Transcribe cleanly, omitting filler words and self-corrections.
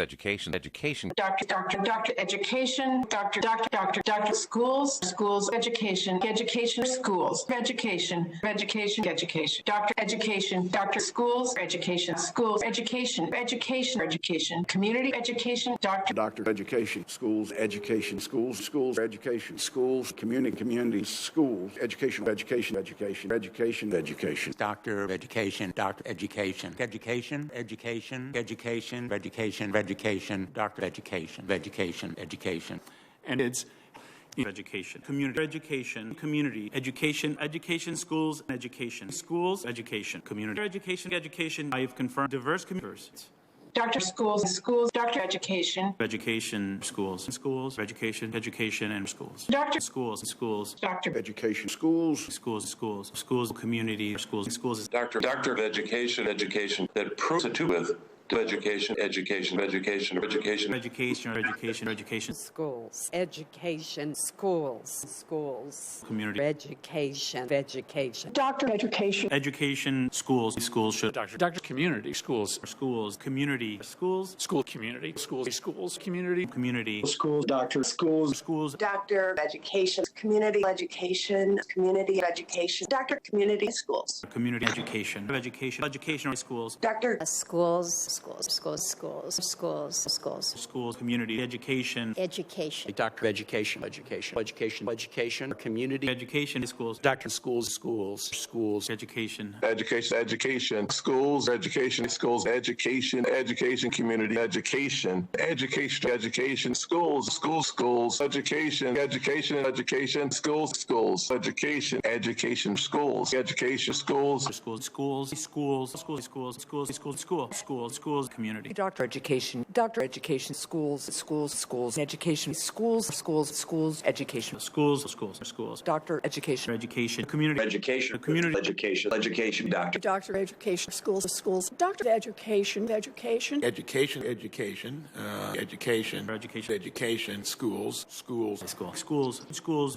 Education, education. Doctor, education, doctor, schools, education, schools, education, doctor, education, doctor, schools, education, community education, Doctor, education, schools, education, schools, education, schools, community, schools, education. Doctor, education, doctor, education, doctor, education. And it's education, community education, schools, education, community education. I have confirmed diverse communities. Doctor, schools, doctor, education, schools, education, and schools. Doctor, schools, doctor, Education, schools, community, schools. Doctor of education that proves it with education, schools, education, schools, community, education, doctor, education, schools should. Doctor, community, schools, community, schools, school, community, schools, community, schools, doctor, schools, doctor, education, community education, doctor, community schools, community education, schools, doctor, schools, community education, doctor, education, community, education, schools, doctor, schools, education, schools, education, community education, schools, schools, education, schools, schools, community. doctor, education, schools, education, schools, education, Schools, doctor, education, community, education, doctor education, schools, doctor education, education, schools, schools.